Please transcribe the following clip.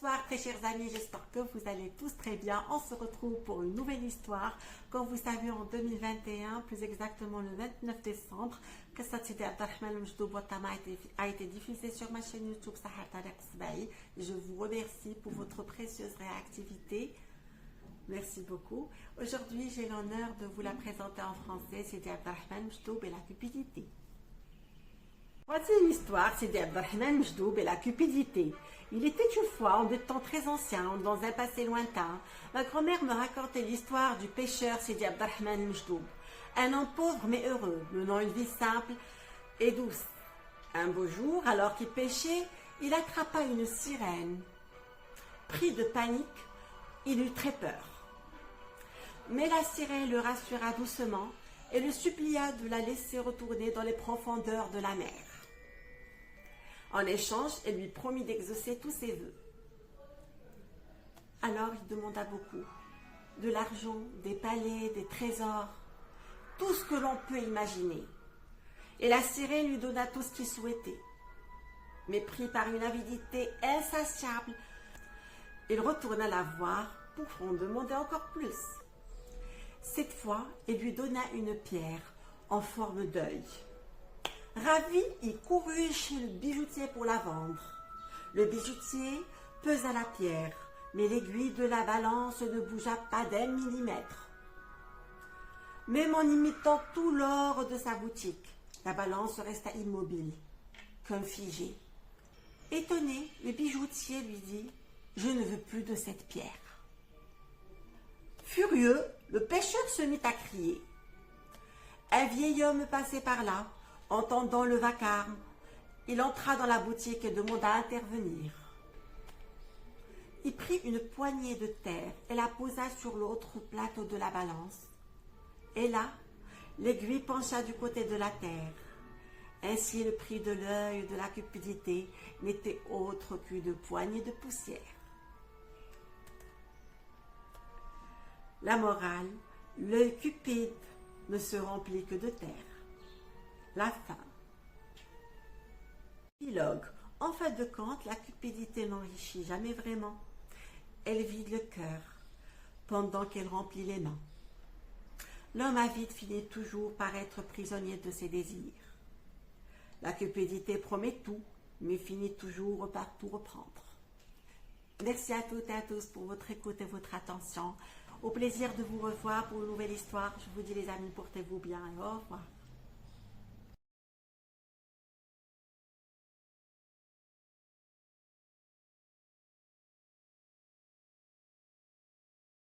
Bonsoir très chers amis, j'espère que vous allez tous très bien. On se retrouve pour une nouvelle histoire. Comme vous savez, en 2021, plus exactement le 29 décembre, Qissa Sidi Abdelrahman Mjdoub Ouattama a été diffusée sur ma chaîne YouTube Sahar Tariq Sbahi. Je vous remercie pour votre précieuse réactivité. Merci beaucoup. Aujourd'hui, j'ai l'honneur de vous la présenter en français, Sidi Abdelrahman Mjdoub et la cupidité. Voici une histoire, Sidi Abdelrahman Mjdoub et la cupidité. Il était une fois, en des temps très anciens, dans un passé lointain, ma grand-mère me racontait l'histoire du pêcheur Sidi Abdelrahman Mjdoub, un homme pauvre mais heureux, menant une vie simple et douce. Un beau jour, alors qu'il pêchait, il attrapa une sirène. Pris de panique, il eut très peur. Mais la sirène le rassura doucement et le supplia de la laisser retourner dans les profondeurs de la mer. En échange, elle lui promit d'exaucer tous ses vœux. Alors il demanda beaucoup, de l'argent, des palais, des trésors, tout ce que l'on peut imaginer. Et la sirène lui donna tout ce qu'il souhaitait. Mais pris par une avidité insatiable, il retourna la voir pour en demander encore plus. Cette fois, il lui donna une pierre en forme d'œil. Ravi, il courut chez le bijoutier pour la vendre. Le bijoutier pesa la pierre, mais l'aiguille de la balance ne bougea pas d'1 millimètre. Même en imitant tout l'or de sa boutique, la balance resta immobile, comme figée. Étonné, le bijoutier lui dit « Je ne veux plus de cette pierre ». Furieux, le pêcheur se mit à crier. Un vieil homme passait par là. Entendant le vacarme, il entra dans la boutique et demanda à intervenir. Il prit une poignée de terre et la posa sur l'autre plateau de la balance. Et là, l'aiguille pencha du côté de la terre. Ainsi, le prix de l'œil de la cupidité n'était autre qu'une poignée de poussière. La morale, l'œil cupide ne se remplit que de terre. La fin. Épilogue. En fin de compte, la cupidité n'enrichit jamais vraiment. Elle vide le cœur, pendant qu'elle remplit les mains. L'homme avide finit toujours par être prisonnier de ses désirs. La cupidité promet tout, mais finit toujours par tout reprendre. Merci à toutes et à tous pour votre écoute et votre attention. Au plaisir de vous revoir pour une nouvelle histoire. Je vous dis les amis, portez-vous bien et au revoir.